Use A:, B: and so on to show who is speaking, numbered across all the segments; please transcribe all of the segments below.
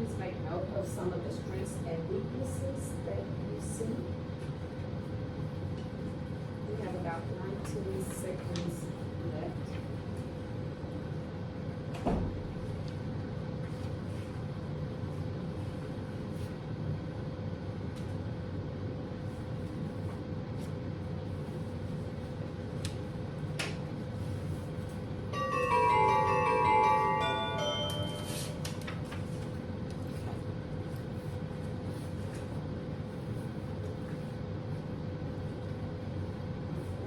A: please make note of some of the strengths and weaknesses that you see. We have about 19 seconds left.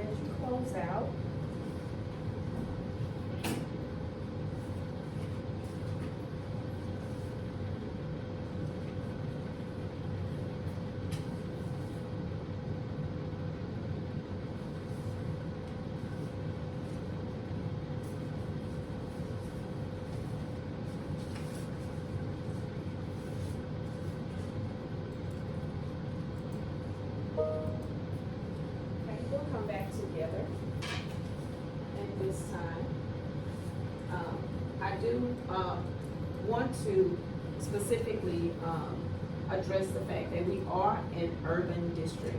A: As you close out, okay, we'll come back together. And this time, I do want to specifically address the fact that we are an urban district.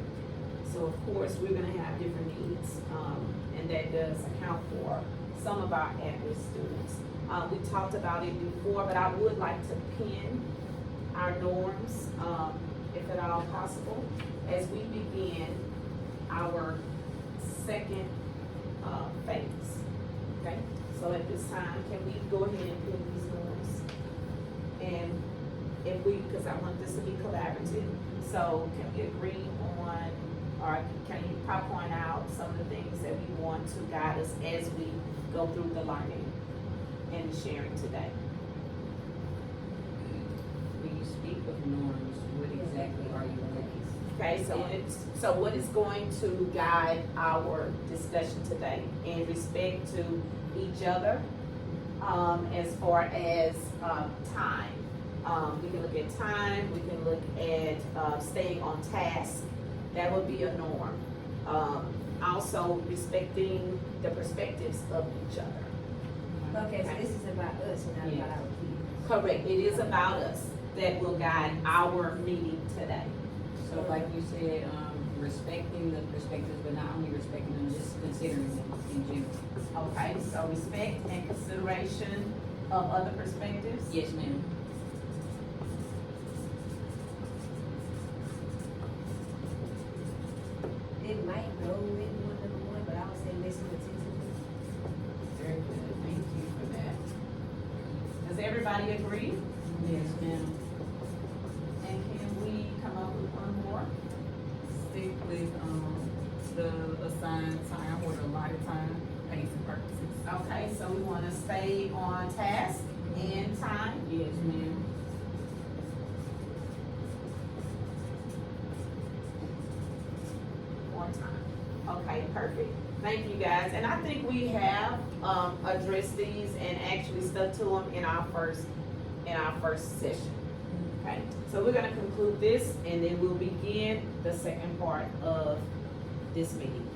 A: So of course, we're gonna have different needs, and that does account for some of our at-risk students. We talked about it before, but I would like to pin our norms, if at all possible, as we begin our second phase. Okay, so at this time, can we go ahead and pin these norms? And if we, because I want this to be collaborative, so can we agree on, or can you point out some of the things that we want to guide us as we go through the learning and the sharing today?
B: When you speak of norms, what exactly are you looking for?
A: Okay, so what is going to guide our discussion today in respect to each other, as far as time? We can look at time, we can look at staying on task. That would be a norm. Also respecting the perspectives of each other.
C: Okay, so this is about us and not about our kids.
A: Correct, it is about us that will guide our meeting today.
B: So like you said, respecting the perspectives, but not only respecting them, just considering them in general.
A: Okay, so respect and consideration of other perspectives.
B: Yes, ma'am.
C: It might go in one number one, but I would say listen attentively.
A: Very good, thank you for that. Does everybody agree?
B: Yes, ma'am.
A: And can we come up with one more?
D: Stick with the assigned time or the allotted time, pace and purposes.
A: Okay, so we wanna stay on task and time.
B: Yes, ma'am.
A: On time. Okay, perfect. Thank you, guys. And I think we have addressed these and actually stuck to them in our first session. Okay, so we're gonna conclude this and then we'll begin the second part of this meeting.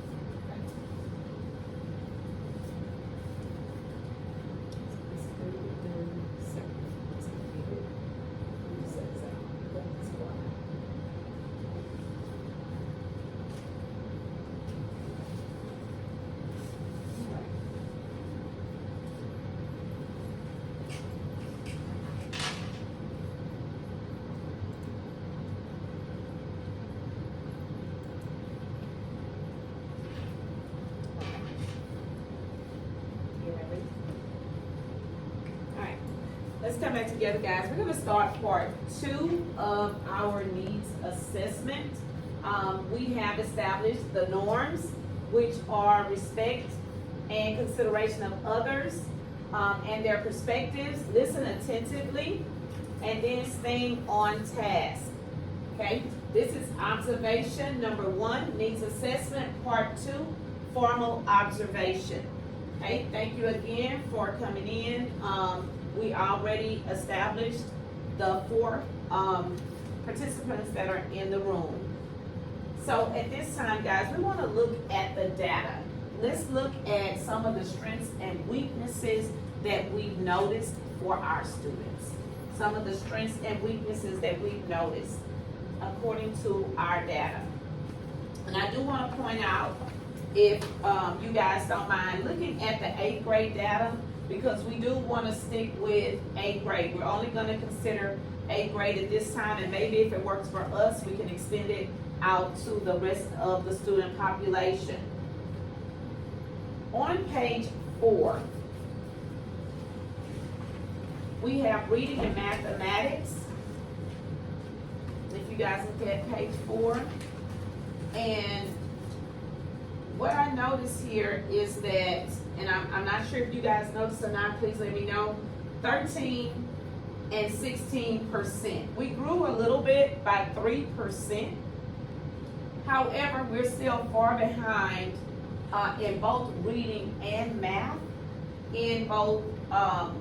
A: Let's come back together, guys. We're gonna start part 2 of our needs assessment. We have established the norms, which are respect and consideration of others, and their perspectives, listen attentively, and then staying on task. Okay, this is observation number 1, needs assessment, part 2, formal observation. Okay, thank you again for coming in. We already established the 4 participants that are in the room. So at this time, guys, we want to look at the data. Let's look at some of the strengths and weaknesses that we've noticed for our students. some of the strengths and weaknesses that we've noticed according to our data. And I do wanna point out, if, you guys don't mind, looking at the 8th grade data, because we do wanna stick with 8th grade. We're only gonna consider 8th grade at this time, and maybe if it works for us, we can extend it out to the rest of the student population. On page 4, we have reading and mathematics. If you guys look at page 4, and what I notice here is that, and I'm not sure if you guys noticed or not, please let me know, 13 and 16%. We grew a little bit by 3%. However, we're still far behind in both reading and math, in both on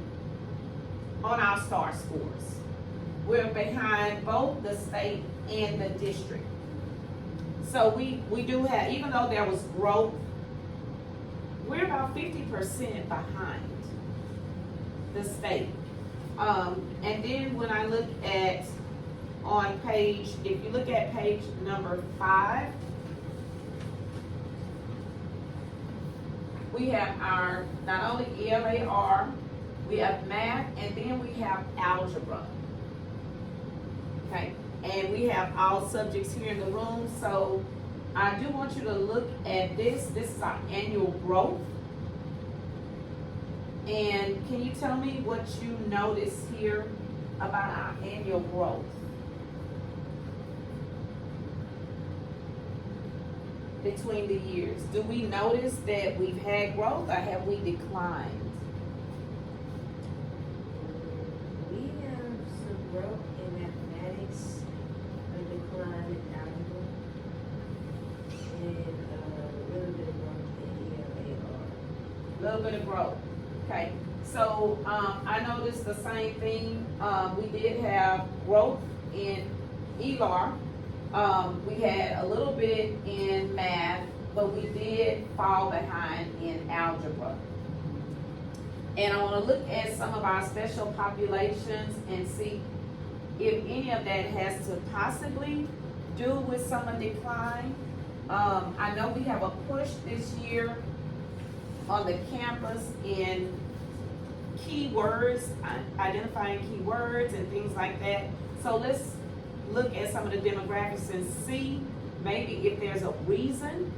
A: our STAR scores. We're behind both the state and the district. So we do have, even though there was growth, we're about 50% behind the state. And then when I look at on page, if you look at page number 5, we have our, not only ELAR, we have math, and then we have algebra. Okay, and we have all subjects here in the room, so I do want you to look at this. This is our annual growth. And can you tell me what you notice here about our annual growth? Between the years, do we notice that we've had growth, or have we declined?
C: We have some growth in mathematics, a decline in algebra, and a little bit of growth in ELAR.
A: Little bit of growth. Okay, so I noticed the same thing. We did have growth in ELAR. We had a little bit in math, but we did fall behind in algebra. And I want to look at some of our special populations and see if any of that has to possibly do with some of the decline. I know we have a push this year on the campus in keywords, identifying keywords and things like that. So let's look at some of the demographics and see maybe if there's a reason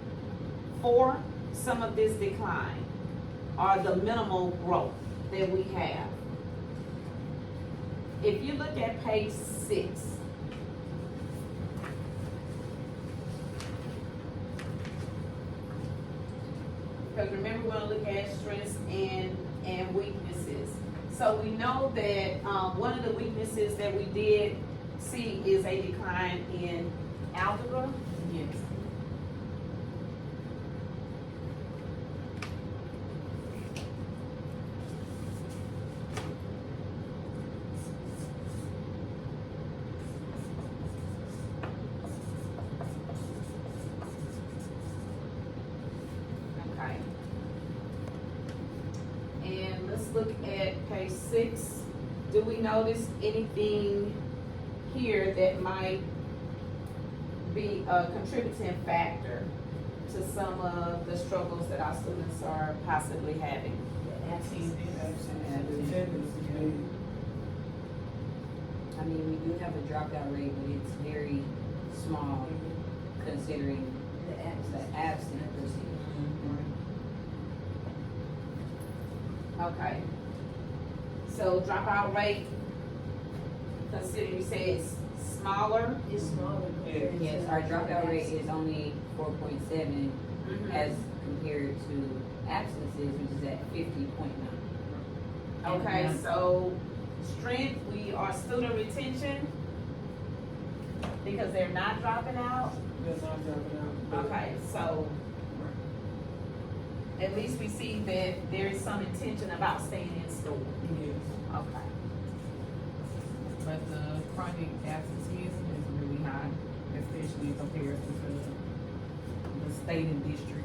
A: for some of this decline or the minimal growth that we have. If you look at page 6, because remember, we're going to look at strengths and weaknesses. So we know that one of the weaknesses that we did see is a decline in algebra.
D: Yes.
A: Okay. And let's look at page 6. Do we notice anything here that might be a contributing factor to some of the struggles that our students are possibly having?
C: The absence.
B: I mean, we do have a dropout rate, but it's very small considering
C: The absence.
B: the absent percentage.
A: Okay. So dropout rate, considering you say it's smaller.
C: It's smaller. compared
B: Yes,
C: to
B: our
C: the
B: dropout rate
C: absence.
B: is only 4.7 as compared to absences, which is at 50.9.
A: Okay, so strength, we are student retention because they're not dropping out.
E: They're not dropping out.
A: Okay, so at least we see that there is some intention about staying in school.
E: Yes.
A: Okay.
D: But the chronic absenteeism is really high, especially in comparison to the state and district.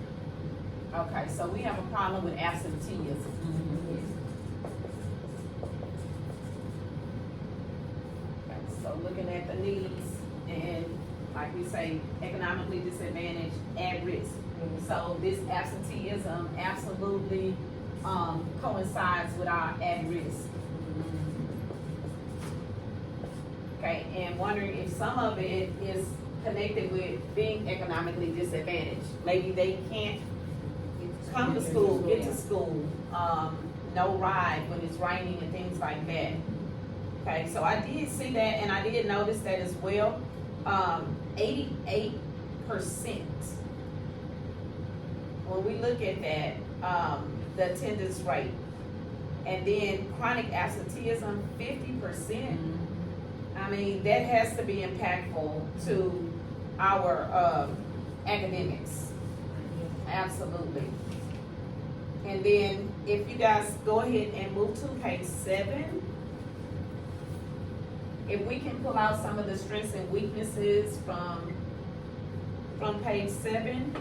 A: Okay, so we have a problem with absenteeism. looking at the needs and, like we say, economically disadvantaged, at risk. So this absenteeism absolutely, coincides with our at risk. Okay, and wondering if some of it is connected with being economically disadvantaged. Maybe they can't come to school, get to school, no ride when it's raining and things like that. Okay, so I did see that, and I did notice that as well. 88%. When we look at that, the attendance rate, and then chronic absenteeism, 50%. I mean, that has to be impactful to our academics. Absolutely. And then if you guys go ahead and move to page 7, if we can pull out some of the strengths and weaknesses from page 7.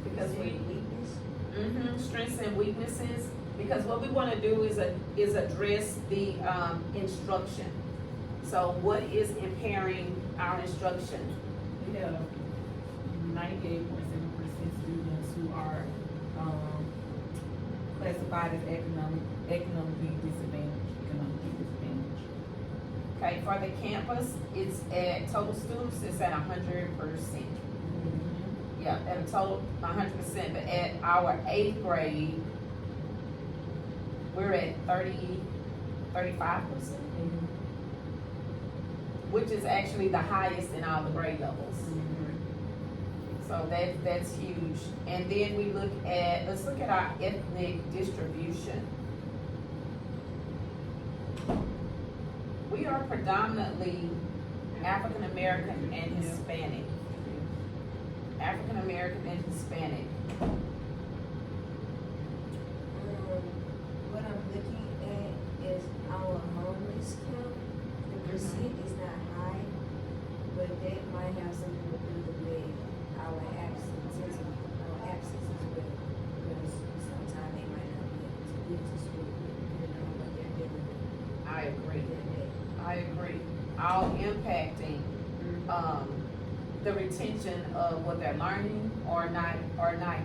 A: Because
C: Weakness?
A: strengths and weaknesses, because what we wanna do is address the, instruction. So what is impairing our instruction?
D: We have 98.7% students who are, classified as economically disadvantaged.
A: Okay, for the campus, it's at, total students, it's at 100%. Yeah, at a total, 100%, but at our 8th grade, we're at 35%, which is actually the highest in all the grade levels. So that's huge. And then we look at, let's look at our ethnic distribution. We are predominantly African American and Hispanic. African American and Hispanic.
C: What I'm looking at is our homeless count. The percent is not high, but that might have something to do with our absences as well. Because sometimes they might not be able to get to school, depending on what they're dealing with.
A: I agree.
C: that day.
A: I agree. All impacting, the retention of what they're learning or not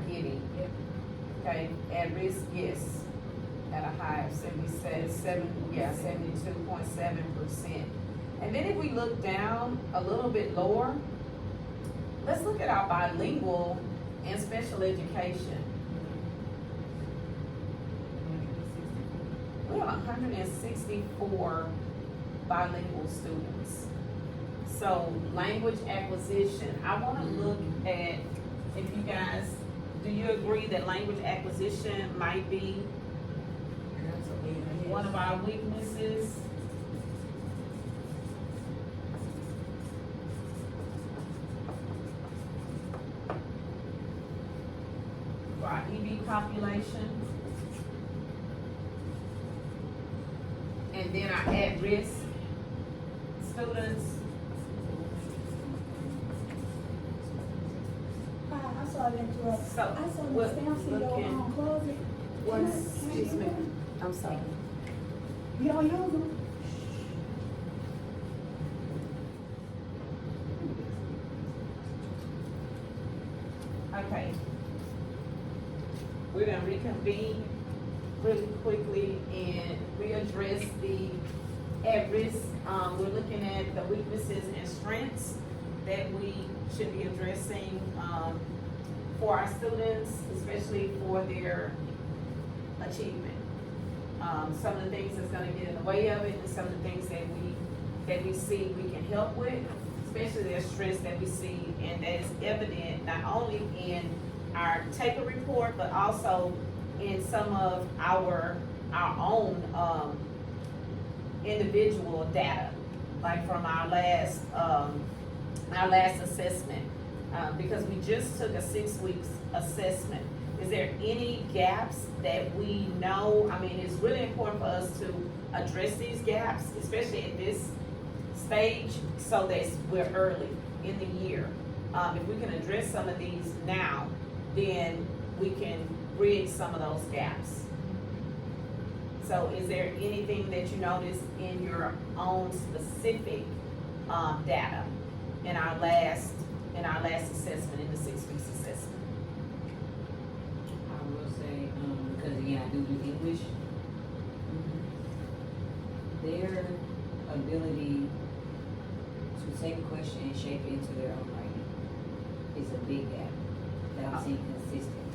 A: getting.
C: Yep.
A: Okay, at risk, yes, at a high of 72.7%. And then if we look down a little bit lower, let's look at our bilingual and special education. We have 164 bilingual students. So language acquisition, I wanna look at, if you guys, do you agree that language acquisition might be one of our weaknesses? For our EB population? And then our at-risk students?
F: Hi, I'm sorry to interrupt.
A: So,
F: I saw
A: what-
F: the stamps in your
A: look in-
F: closet.
A: One,
F: Can I
A: excuse
F: use
A: me,
F: them?
A: I'm sorry.
F: You don't use them?
A: Okay. We're gonna reconvene really quickly and readdress the at-risk. We're looking at the weaknesses and strengths that we should be addressing, for our students, especially for their achievement. Some of the things that's gonna get in the way of it, and some of the things that we see we can help with, especially their stress that we see, and that is evident not only in our taper report, but also in some of our own, individual data, like from our last assessment, because we just took a 6 weeks assessment. Is there any gaps that we know? I mean, it's really important for us to address these gaps, especially at this stage, so that we're early in the year. If we can address some of these now, then we can bridge some of those gaps. So is there anything that you noticed in your own specific, data in our last assessment, in the 6 weeks assessment?
B: I will say, because again, I do English, their ability to take a question and shape it into their own writing is a big gap that I'm seeing consistent.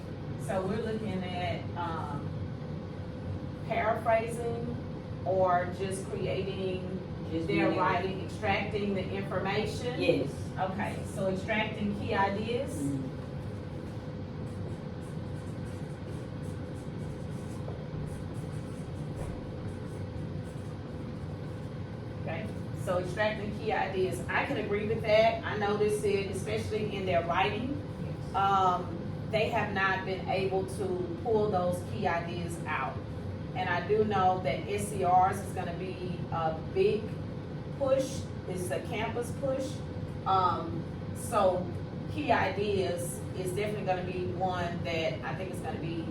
A: So we're looking at, paraphrasing or just creating
B: Just
A: their
B: really-
A: writing, extracting the information?
B: Yes.
A: Okay, so extracting key ideas?
B: Mhm.
A: Okay, so extracting key ideas, I can agree with that. I noticed it, especially in their writing. They have not been able to pull those key ideas out. And I do know that SCRs is gonna be a big push, it's a campus push. So key ideas is definitely gonna be one that I think is gonna be,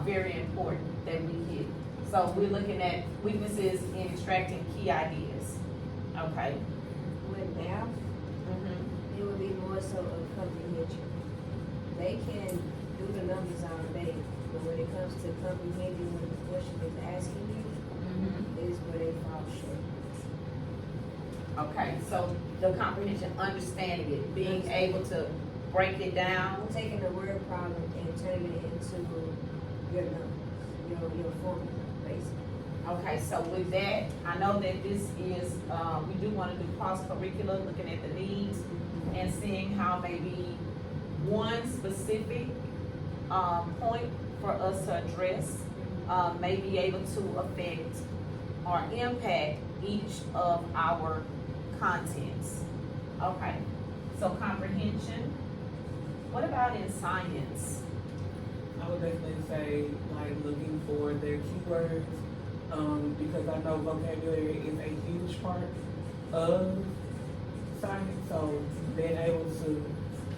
A: very important that we hit. So we're looking at weaknesses in extracting key ideas, okay?
C: With math,
A: Mm-hmm.
C: it would be more so of comprehension. They can do the numbers all day, but when it comes to comprehending what the question is asking you, is where they fall short.
A: Okay, so the comprehension, understanding it, being able to break it down.
C: Taking the word problem and turning it into your numbers, your formula, basically.
A: Okay, so with that, I know that this is, we do wanna do cross-curricular, looking at the needs and seeing how maybe one specific, point for us to address, may be able to affect or impact each of our contents. Okay, so comprehension. What about in science?
E: I would definitely say, like, looking for their keywords, because I know vocabulary is a huge part of science, so being able to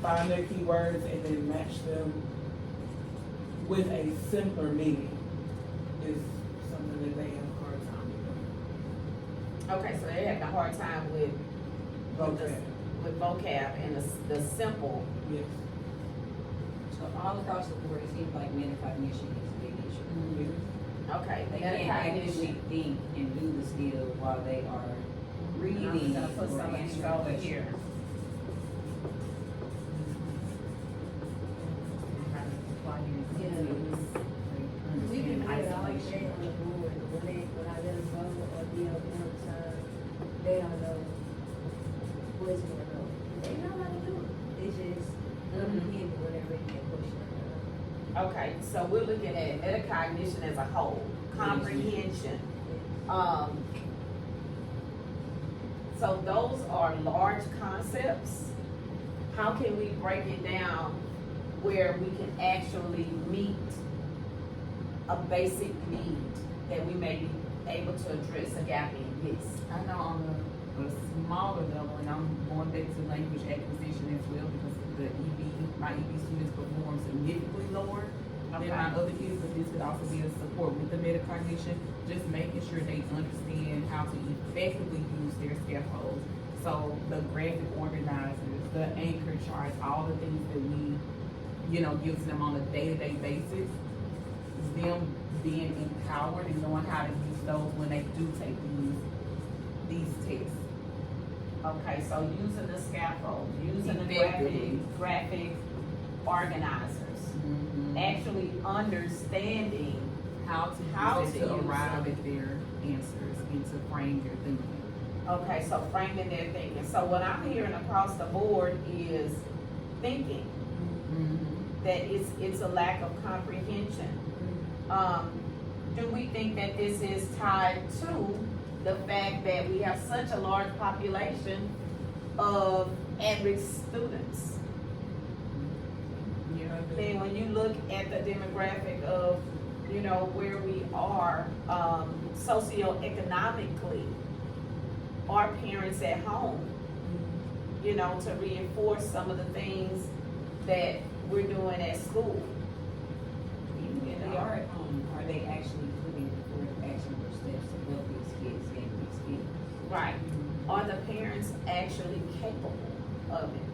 E: find their keywords and then match them with a simpler meaning is something that they have a hard time with.
A: Okay, so they have a hard time with
E: Vocab.
A: with vocab and the simple.
E: Yes.
B: So all across the board, it seems like metacognition is a big issue.
E: Yes.
A: Okay,
B: They can't actively think and do the skill while they are reading
A: I'm gonna put
B: or
A: some of these
B: answering
A: over
B: questions.
A: here.
C: We can do it all day on the board, but when I let them go or be on time, they don't know what's going on. They know how to do it, it's just comprehending when they're reading that question.
A: Okay, so we're looking at metacognition as a whole, comprehension. So those are large concepts. How can we break it down where we can actually meet a basic need that we may be able to address a gap in this?
D: I know on a smaller level, and I'm going back to language acquisition as well, because my EB students perform significantly lower than my other kids, but this could also be a support with the metacognition, just making sure they understand how to effectively use their scaffolds. So the graphic organizers, the anchor charts, all the things that we, give to them on a day-to-day basis, them being empowered and knowing how to use those when they do take these tests.
A: Okay, so using the scaffold, using the
D: Effectively.
A: graphic organizers, actually understanding.
D: How to
A: How
D: use it
A: to
D: to
A: use
D: arrive
A: them.
D: at their answers and to frame their thinking.
A: Okay, so framing their thinking. So what I'm hearing across the board is thinking, that it's a lack of comprehension. Do we think that this is tied to the fact that we have such a large population of at-risk students?
D: Yeah,
A: Then when you look at the demographic of, where we are, socioeconomically, our parents at home, to reinforce some of the things that we're doing at school.
B: are at home, are they actually putting forth actionable steps to help these kids gain these skills?
A: Right. Are the parents actually capable of it?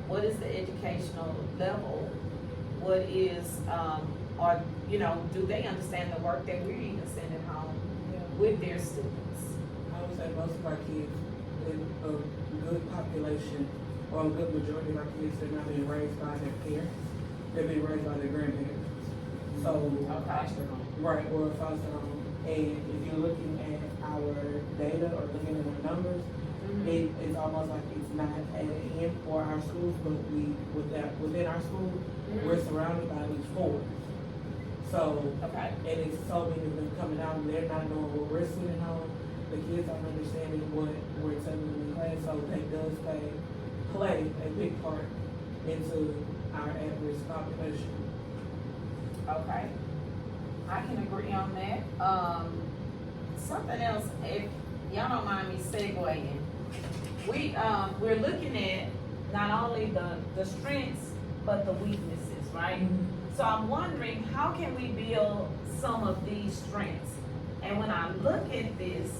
A: What is the educational level? What is, or, you know, do they understand the work that we're even sending home with their students?
E: I would say most of our kids in a good population, or a good majority of our kids, they're not being raised by their parents, they're being raised by their grandparents. So,
B: Foster home.
E: right, or a foster home. And if you're looking at our data or looking at our numbers, it's almost like it's not at an end for our schools, but within our school, we're surrounded by at least 4. So,
A: Okay.
E: and it's so many of them coming out, and they're not knowing what we're sitting home. The kids aren't understanding what we're telling them in class, so that does play a big part into our at-risk population.
A: Okay. I can agree on that. Something else, if y'all don't mind me segueing. We're looking at not only the strengths, but the weaknesses, right? So I'm wondering, how can we build some of these strengths? And when I look at this,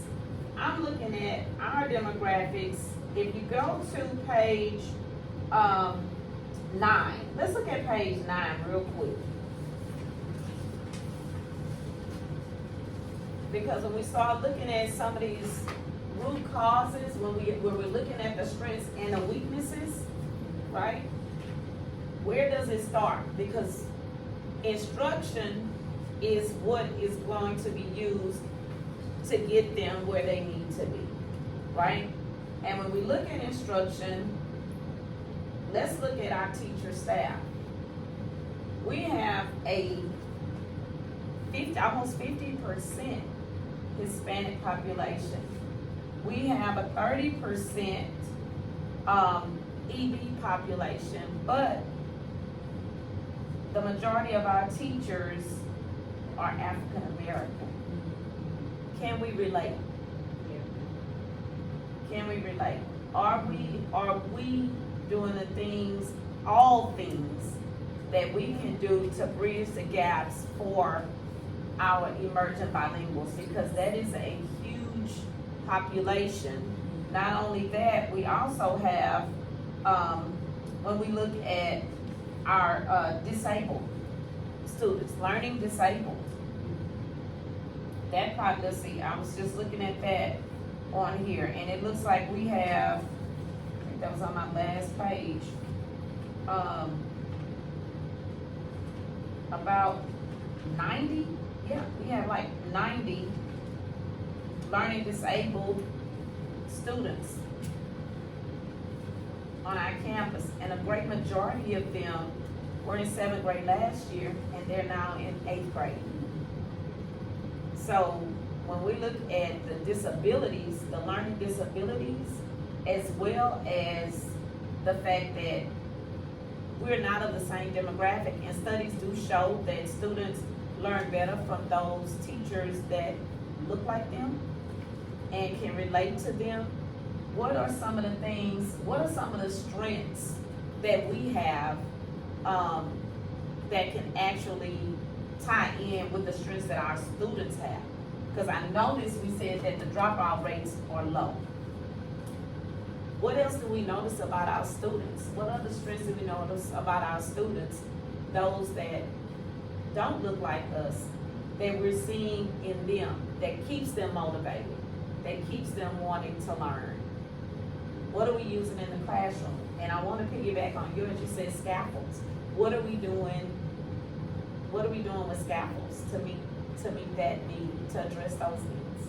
A: I'm looking at our demographics. If you go to page 9, let's look at page 9 real quick. Because when we start looking at some of these root causes, when we're looking at the strengths and the weaknesses, right? Where does it start? Because instruction is what is going to be used to get them where they need to be, right? And when we look at instruction, let's look at our teacher staff. We have almost 50% Hispanic population. We have a 30% EB population, but the majority of our teachers are African American. Can we relate? Can we relate? Are we doing the things, all things that we can do to bridge the gaps for our emerging bilinguals? Because that is a huge population. Not only that, we also have, when we look at our disabled students, learning disabled. That part, let's see, I was just looking at that on here, and it looks like we have, I think that was on my last page, about 90, yeah, we have like 90 learning disabled students on our campus, and a great majority of them were in 7th grade last year, and they're now in 8th grade. So when we look at the disabilities, the learning disabilities, as well as the fact that we're not of the same demographic, and studies do show that students learn better from those teachers that look like them and can relate to them. What are some of the things, what are some of the strengths that we have that can actually tie in with the strengths that our students have? Because I noticed we said that the dropout rates are low. What else do we notice about our students? What other strengths do we notice about our students, those that don't look like us, that we're seeing in them, that keeps them motivated, that keeps them wanting to learn? What are we using in the classroom? And I want to piggyback on yours, you said scaffolds. What are we doing with scaffolds to meet that need, to address those needs?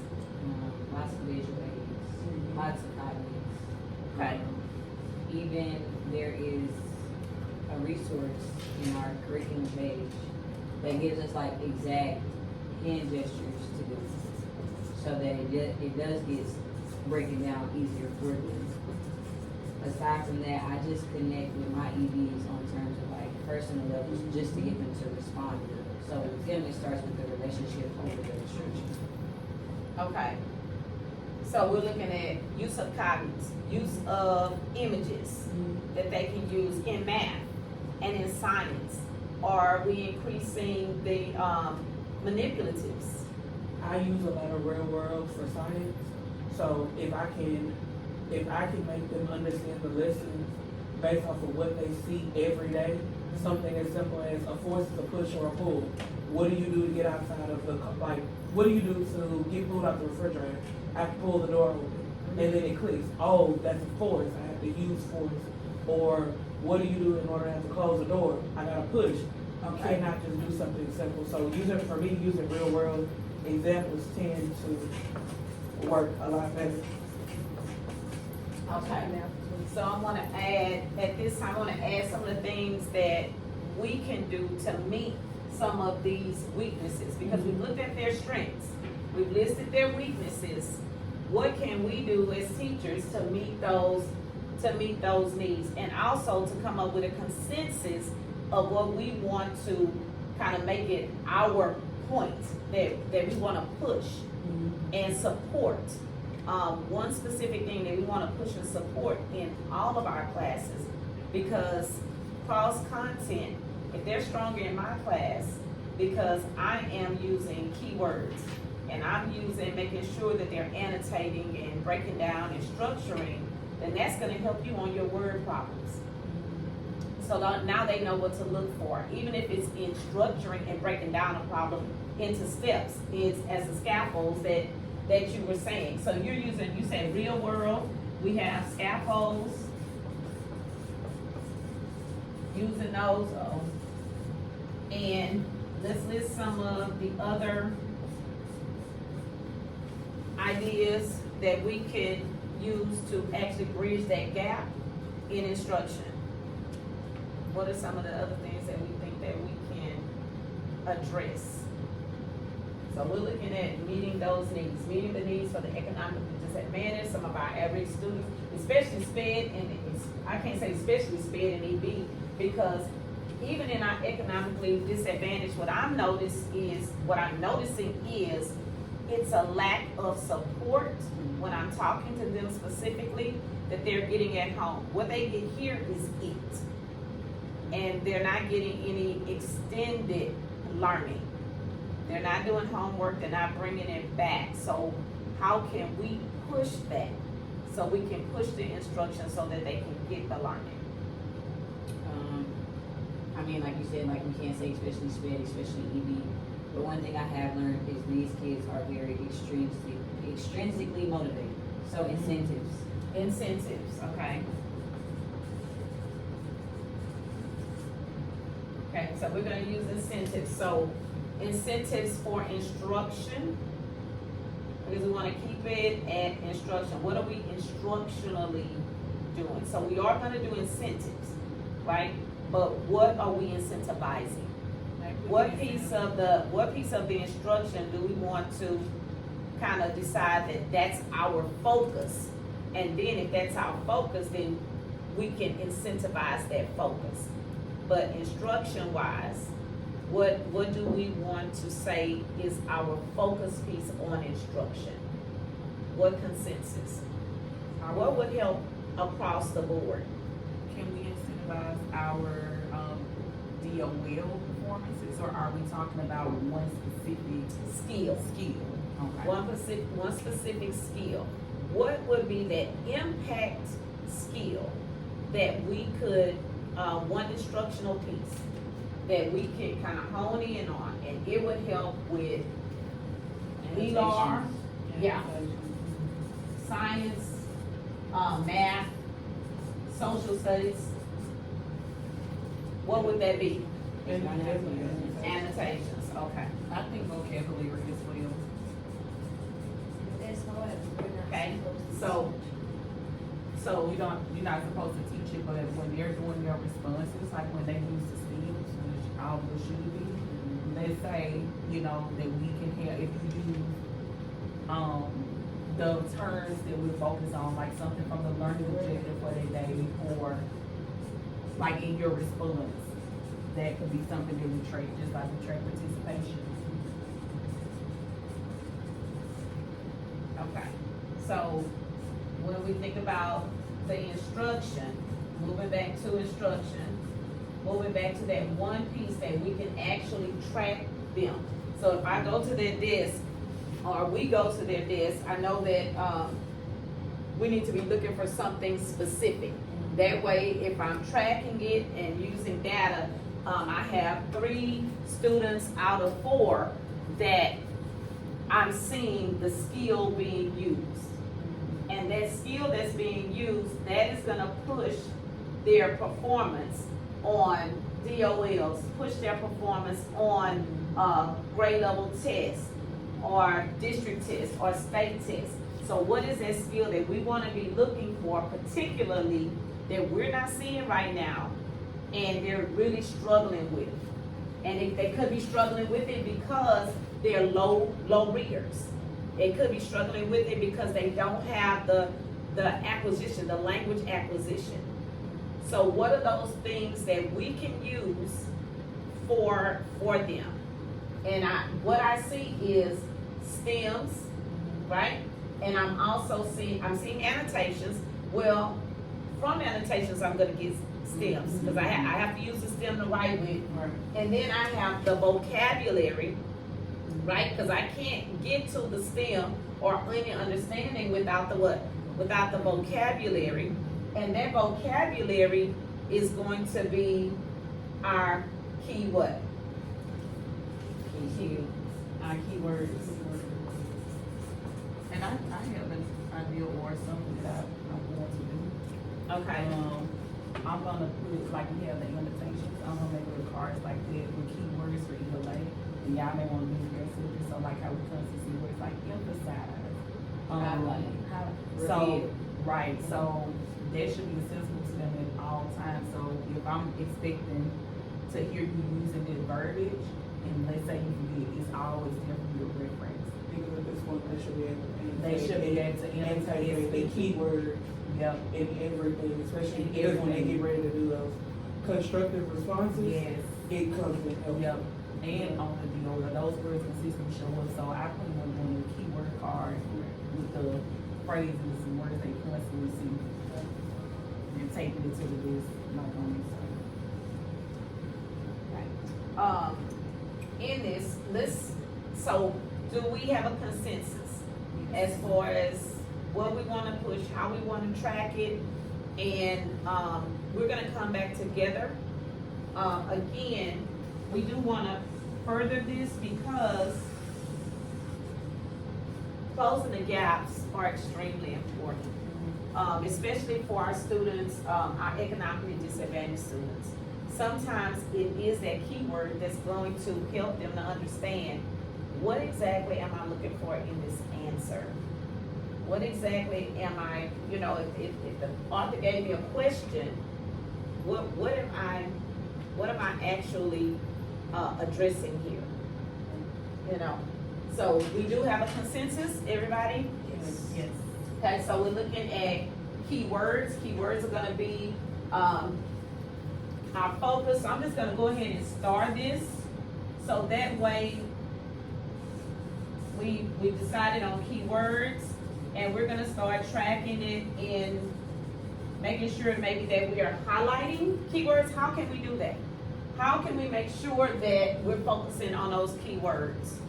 B: Lots of visual aids, lots of cognites.
A: Okay.
B: Even there is a resource in our curriculum page that gives us like exact hand gestures to do, so that it does get breaking down easier for them. Aside from that, I just connect with my EBs on terms of like personal levels, just to get them to respond to it. So with them, it starts with the relationship over the instruction.
A: Okay. So we're looking at use of cognites, use of images that they can use in math and in science. Are we increasing the, manipulatives?
E: I use a lot of real world for science, so if I can make them understand the lessons based off of what they see every day, something as simple as a force is a push or a pull. What do you do to get outside of the, like, what do you do to get food out the refrigerator? I have to pull the door open, and then it clicks, oh, that's a force, I have to use force. Or what do you do in order to have to close the door? I gotta push. I cannot just do something simple. So using real world examples tend to work a lot better.
A: Okay, so I wanna add, at this time, I wanna add some of the things that we can do to meet some of these weaknesses, because we've looked at their strengths, we've listed their weaknesses. What can we do as teachers to meet those needs, and also to come up with a consensus of what we want to kind of make it our point that we wanna push and support. One specific thing that we wanna push and support in all of our classes, because cross content, if they're stronger in my class, because I am using keywords, and I'm making sure that they're annotating and breaking down and structuring, then that's gonna help you on your word problems. So now they know what to look for, even if it's in structuring and breaking down a problem into steps, it's as the scaffolds that you were saying. So you said real world, we have scaffolds, using those, and let's list some of the other ideas that we could use to actually bridge that gap in instruction. What are some of the other things that we think that we can address? So we're looking at meeting those needs, meeting the needs for the economically disadvantaged, some of our average students, especially SPED, and I can't say especially SPED and EB, because even in our economically disadvantaged, what I'm noticing is it's a lack of support when I'm talking to them specifically that they're getting at home. What they get here is it. And they're not getting any extended learning. They're not doing homework, they're not bringing it back. So how can we push that? So we can push the instruction so that they can get the learning.
B: I mean, like you said, like we can't say especially SPED, especially EB. But one thing I have learned is these kids are very extrinsically motivated. So incentives.
A: Incentives, okay. Okay, so we're gonna use incentives. So incentives for instruction, because we wanna keep it at instruction. What are we instructionally doing? So we are gonna do incentives, right? But what are we incentivizing? What piece of the instruction do we want to kind of decide that that's our focus? And then if that's our focus, then we can incentivize that focus. But instruction wise, what do we want to say is our focus piece on instruction? What consensus? What would help across the board?
D: Can we incentivize our DOL performances, or are we talking about one specific
A: Skill.
D: Okay.
A: One specific skill. What would be that impact skill that we could, one instructional piece that we could kind of hone in on, and it would help with ELAR, yeah, science, math, social studies. What would that be? Annotations, okay.
D: I think vocabulary as well.
C: That's hard, we're not
A: Okay,
C: supposed to.
A: so
D: You're not supposed to teach it, but when they're doing their responses, like when they use the skills, which all of us should be, let's say, that we can have, if you do, the terms that we focus on, like something from the learning objective for that day, or like in your response, that could be something that we track, just like we track participation.
A: okay, so when we think about the instruction, moving back to instruction, moving back to that one piece that we can actually track them. So if I go to their desk, or we go to their desk, I know that, we need to be looking for something specific. That way, if I'm tracking it and using data, I have 3 students out of 4 that I'm seeing the skill being used. And that skill that's being used, that is gonna push their performance on DOLs, push their performance on grade level tests, or district tests, or state tests. So what is that skill that we wanna be looking for, particularly that we're not seeing right now, and they're really struggling with? And they could be struggling with it because they're low readers. They could be struggling with it because they don't have the acquisition, the language acquisition. So what are those things that we can use for them? And what I see is stems, right? And I'm also seeing annotations. Well, from annotations, I'm gonna get stems, because I have to use the stem to write with.
E: Right.
A: And then I have the vocabulary, right? Because I can't get to the stem or any understanding without the what? Without the vocabulary. And that vocabulary is going to be our key what? Key.
D: Our keywords. And I have an idea or something that I'm going to do.
A: Okay.
D: I'm gonna put, like we have the invitations, I'm gonna make little cards like that with keywords for ELA. And y'all may wanna use their subject, so like how we constantly see words like emphasize.
B: Highlight.
D: So,
B: Reveal.
D: right, so that should be accessible to them at all times. So if I'm expecting to hear you using this verbiage, and let's say you forget, it's always there for your reference.
E: Because at this point, they should be able to.
D: They should be able to
E: annotate the keyword
D: Yep.
E: in everything, especially
D: In
E: because when they
D: everything.
E: get ready to do those constructive responses,
D: Yes.
E: it comes in helpful.
D: Yep, and on the deal, those words consistently show up, so I put them on the keyword card with the phrases and words they constantly see. And taking it to the list, like on this side.
A: In this, so do we have a consensus as far as what we wanna push, how we wanna track it? And, we're gonna come back together. Again, we do wanna further this because closing the gaps are extremely important. Especially for our students, our economically disadvantaged students. Sometimes it is that keyword that's going to help them to understand, what exactly am I looking for in this answer? What exactly am I, if the author gave me a question, what am I actually, addressing here? So we do have a consensus, everybody?
D: Yes.
A: Okay, so we're looking at keywords. Keywords are gonna be, our focus. I'm just gonna go ahead and start this, so that way we decided on keywords, and we're gonna start tracking it in making sure maybe that we are highlighting keywords. How can we do that? How can we make sure that we're focusing on those keywords?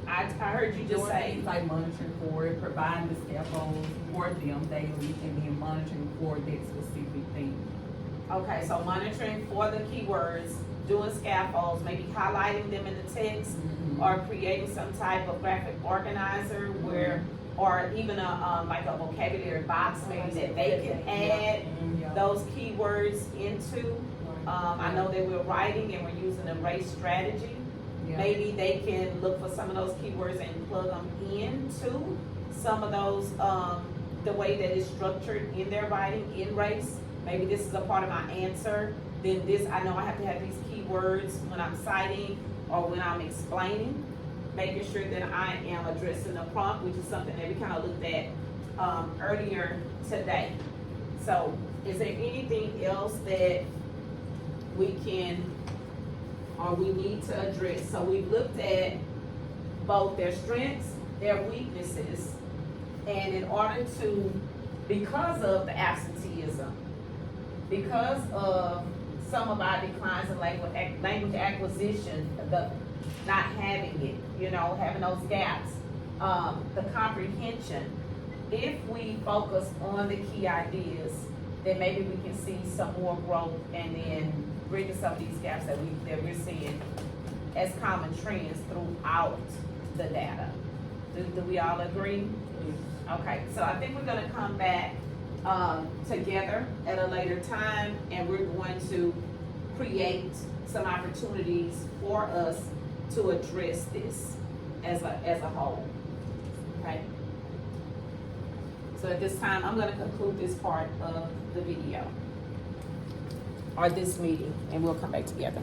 A: I heard you just
D: Doing
A: say,
D: things like monitoring for it, providing the scaffolds for them daily, and then monitoring for that specific thing.
A: okay, so monitoring for the keywords, doing scaffolds, maybe highlighting them in the text, or creating some type of graphic organizer where, or even like a vocabulary box maybe that they can add those keywords into. I know that we're writing and we're using a race strategy.
D: Yeah.
A: Maybe they can look for some of those keywords and plug them into some of those, the way that it's structured in their writing in race. Maybe this is a part of my answer. Then this, I know I have to have these keywords when I'm citing or when I'm explaining, making sure that I am addressing the prompt, which is something that we kind of looked at earlier today. So is there anything else that we can or we need to address? So we've looked at both their strengths, their weaknesses, and in order to, because of the absenteeism, because of some of our declines in language acquisition, the not having it, you know, having those gaps, the comprehension. If we focus on the key ideas, then maybe we can see some more growth and then bridge some of these gaps that we're seeing as common trends throughout the data. Do we all agree? Okay, so I think we're gonna come back, together at a later time, and we're going to create some opportunities for us to address this as a whole, okay? So at this time, I'm gonna conclude this part of the video, or this meeting, and we'll come back together.